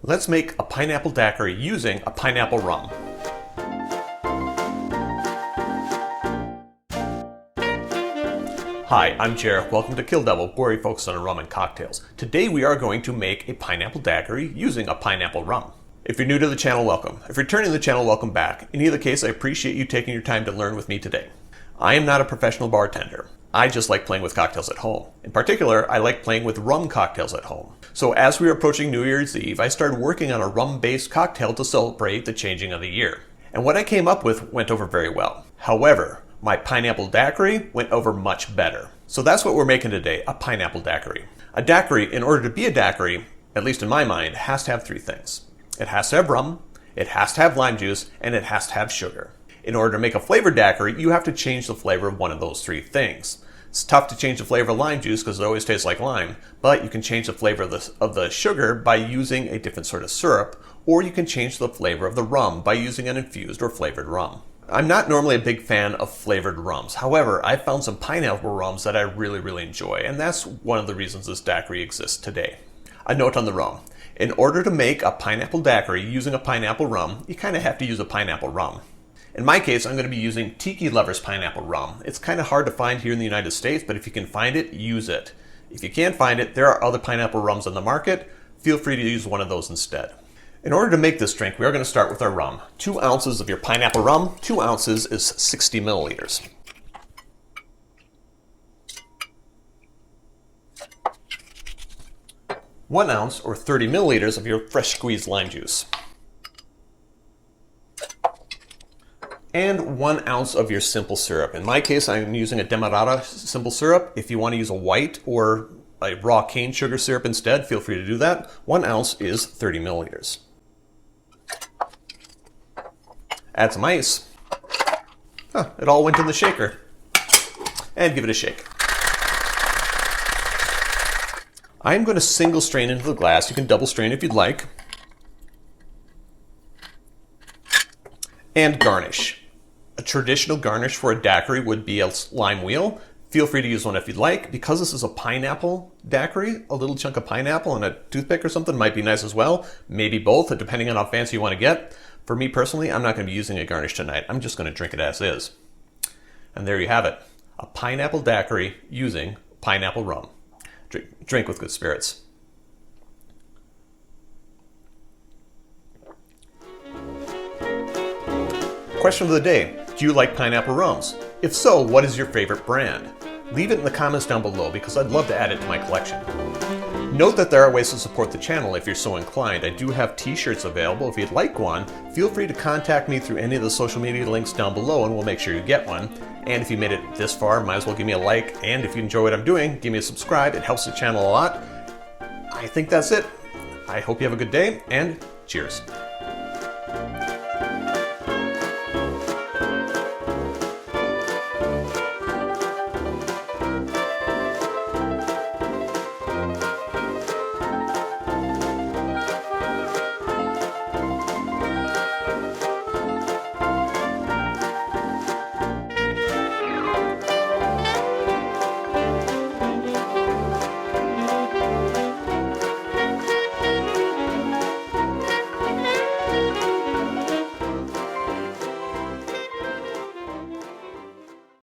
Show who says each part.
Speaker 1: Let's make a pineapple daiquiri using a pineapple rum. Hi, I'm Jer. Welcome to Kill-Divill, where we focus on rum and cocktails. Today we are going to make a pineapple daiquiri using a pineapple rum. If you're new to the channel, welcome. If you're returning to the channel, welcome back. In either case, I appreciate you taking your time to learn with me today. I am not a professional bartender. I just like playing with cocktails at home. In particular, I like playing with rum cocktails at home. So as we were approaching New Year's Eve, I started working on a rum-based cocktail to celebrate the changing of the year. And what I came up with went over very well. However, my pineapple daiquiri went over much better. So that's what we're making today, a pineapple daiquiri. A daiquiri, in order to be a daiquiri, at least in my mind, has to have three things. It has to have rum, it has to have lime juice, and it has to have sugar. In order to make a flavored daiquiri, you have to change the flavor of one of those three things. It's tough to change the flavor of lime juice because it always tastes like lime, but you can change the flavor of the sugar by using a different sort of syrup, or you can change the flavor of the rum by using an infused or flavored rum. I'm not normally a big fan of flavored rums. However, I found some pineapple rums that I really enjoy, and that's one of the reasons this daiquiri exists today. A note on the rum. In order to make a pineapple daiquiri using a pineapple rum, you kind of have to use a pineapple rum. In my case, I'm going to be using Tiki Lover's pineapple rum. It's kind of hard to find here in the United States, but if you can find it, use it. If you can't find it, there are other pineapple rums on the market. Feel free to use one of those instead. In order to make this drink, we are going to start with our rum. 2 ounces of your pineapple rum. 2 ounces is 60 milliliters. One ounce or 30 milliliters of your fresh squeezed lime juice. And 1 ounce of your simple syrup. In my case, I'm using a Demerara simple syrup. If you want to use a white or a raw cane sugar syrup instead, feel free to do that. 1 ounce is 30 milliliters. Add some ice. It all went in the shaker. And give it a shake. I'm going to single strain into the glass. You can double strain if you'd like. And garnish. A traditional garnish for a daiquiri would be a lime wheel. Feel free to use one if you'd like. Because this is a pineapple daiquiri, a little chunk of pineapple and a toothpick or something might be nice as well. Maybe both, depending on how fancy you want to get. For me personally, I'm not going to be using a garnish tonight. I'm just going to drink it as is. And there you have it. A pineapple daiquiri using pineapple rum. Drink with good spirits. Question of the day. Do you like pineapple rums? If so, what is your favorite brand? Leave it in the comments down below because I'd love to add it to my collection. Note that there are ways to support the channel if you're so inclined. I do have t-shirts available. If you'd like one, feel free to contact me through any of the social media links down below and we'll make sure you get one. And if you made it this far, might as well give me a like. And if you enjoy what I'm doing, give me a subscribe. It helps the channel a lot. I think that's it. I hope you have a good day and cheers.